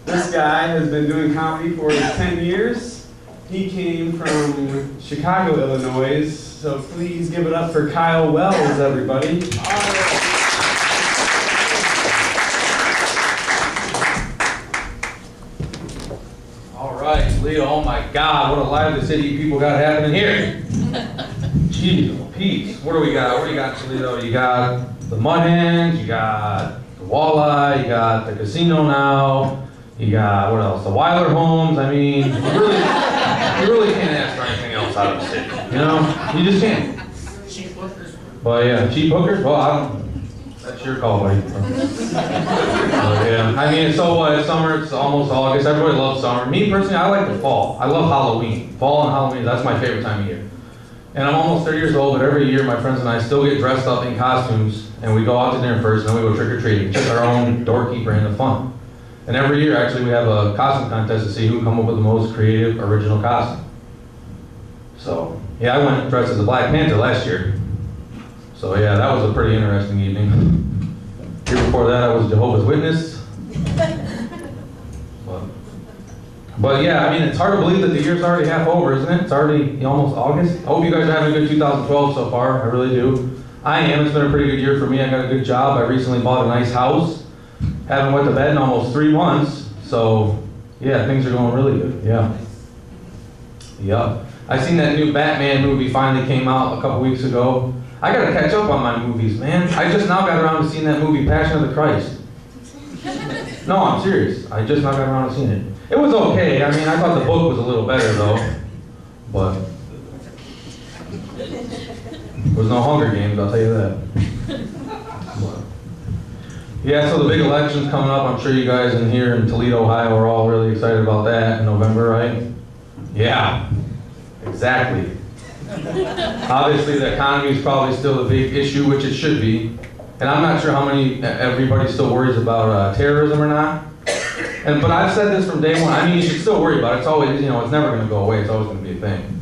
this guy has been doing comedy for 10 years. He came from Chicago, Illinois, so please give it up for Kyle Wells, everybody. All right, Toledo, oh my God, what a lively city people got happening here. Jeez, Pete, what do we got? What do you got, Toledo? You got the Mud Hens, you got the Walleye, you got the casino now, you got, what else? The Weiler Homes. I mean, you really can't ask for anything else out of the city, you know? You just can't. Cheap hookers. But yeah, cheap hookers? Well, I don't, that's your call, buddy. Yeah, I mean, so what? It's summer, it's almost August. Everybody loves summer. Me personally, I like the fall. I love Halloween. Fall and Halloween, that's my favorite time of year. And I'm almost 30 years old, but every year my friends and I still get dressed up in costumes, and we go out to dinner first, and then we go trick-or-treating. Just our own dorky brand of fun. And every year, actually, we have a costume contest to see who can come up with the most creative, original costume. So, yeah, I went dressed as a Black Panther last year. So yeah, that was a pretty interesting evening. The year before that, I was Jehovah's Witness. But yeah, I mean, it's hard to believe that the year's already half over, isn't it? It's already almost August. I hope you guys are having a good 2012 so far. I really do. I am. It's been a pretty good year for me. I got a good job. I recently bought a nice house. Haven't went to bed in almost 3 months. So yeah, things are going really good. Yeah. Yup. I seen that new Batman movie finally came out a couple weeks ago. I gotta catch up on my movies, man. I just now got around to seeing that movie, Passion of the Christ. No, I'm serious. I just now got around to seeing it. It was okay. I mean, I thought the book was a little better though. But there was no Hunger Games, I'll tell you that. But, yeah, so the big election's coming up. I'm sure you guys in here in Toledo, Ohio are all really excited about that in November, right? Yeah, exactly. Obviously, the economy is probably still a big issue, which it should be. And I'm not sure how many everybody still worries about terrorism or not. But I've said this from day one. I mean, you should still worry about it. It's always, you know, it's never going to go away. It's always going to be a thing.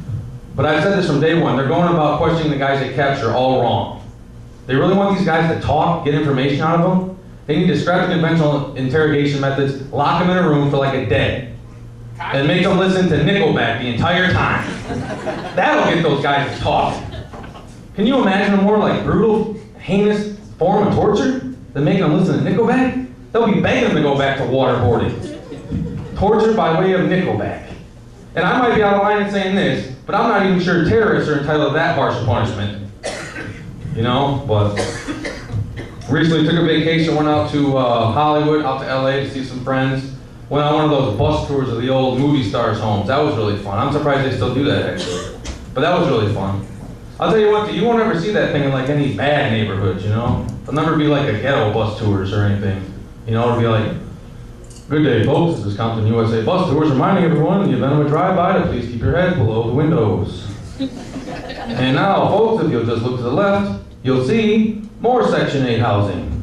But I've said this from day one. They're going about questioning the guys they capture all wrong. They really want these guys to talk, get information out of them. They need to scrap the conventional interrogation methods, lock them in a room for like a day, and make them listen to Nickelback the entire time. That'll get those guys to talk. Can you imagine a more like brutal, heinous form of torture than making them listen to Nickelback? They'll be begging them to go back to waterboarding. Torture by way of Nickelback. And I might be out of line in saying this, but I'm not even sure terrorists are entitled to that harsh a punishment. You know, but recently took a vacation, went out to Hollywood, out to LA to see some friends. Went on one of those bus tours of the old movie stars' homes. That was really fun. I'm surprised they still do that, actually. But that was really fun. I'll tell you what, you won't ever see that thing in like any bad neighborhoods, you know? It'll never be like a ghetto bus tours or anything. You know, it'll be like, good day, folks, this is Compton USA Bus Tours reminding everyone in the event of a drive-by to please keep your head below the windows. And now, folks, if you'll just look to the left, you'll see more Section 8 housing.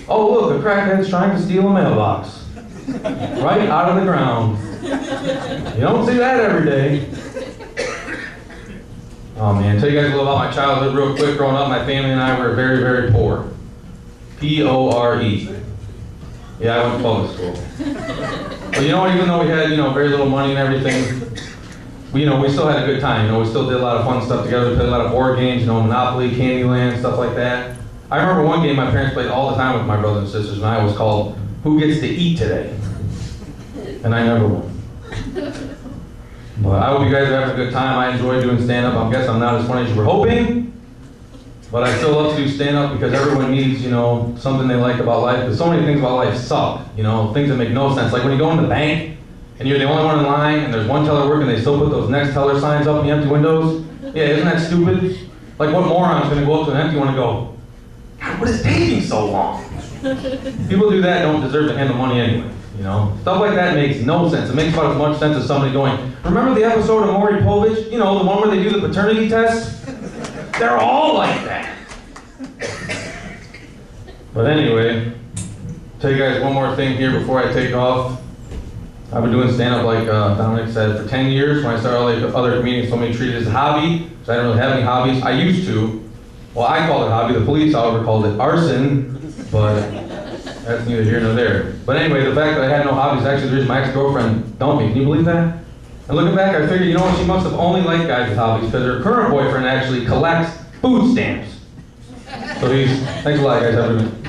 Oh, look, a crackhead's trying to steal a mailbox. Right out of the ground. You don't see that every day. Oh man, tell you guys a little about my childhood real quick. Growing up, my family and I were very, very poor. P-O-R-E. Yeah, I went to public school. But you know, even though we had, you know, very little money and everything, we still had a good time. You know, we still did a lot of fun stuff together. We played a lot of board games, you know, Monopoly, Candyland, stuff like that. I remember one game my parents played all the time with my brothers and sisters, and I was called Who Gets to Eat Today? And I never won. But I hope you guys are having a good time. I enjoy doing stand-up. I guess I'm not as funny as you were hoping, but I still love to do stand-up because everyone needs, you know, something they like about life. Because so many things about life suck, you know, things that make no sense. Like when you go in the bank and you're the only one in line and there's one teller working, they still put those next teller signs up in the empty windows. Yeah, isn't that stupid? Like what moron's gonna go up to an empty one and go, God, what is taking so long? People do that don't deserve to hand the money anyway. You know, stuff like that makes no sense. It makes about as much sense as somebody going, remember the episode of Maury Povich? You know, the one where they do the paternity test? They're all like that. But anyway, tell you guys one more thing here before I take off. I've been doing stand-up, like Dominic said, for 10 years. When I started, all the other comedians told me to treat it as a hobby, because I didn't really have any hobbies. I used to. Well, I called it a hobby. The police, however, called it arson. But that's neither here nor there. But anyway, the fact that I had no hobbies is actually the reason my ex-girlfriend dumped me. Can you believe that? And looking back, I figured, you know what, she must have only liked guys with hobbies because her current boyfriend actually collects food stamps. So thanks a lot, guys. Have a good night.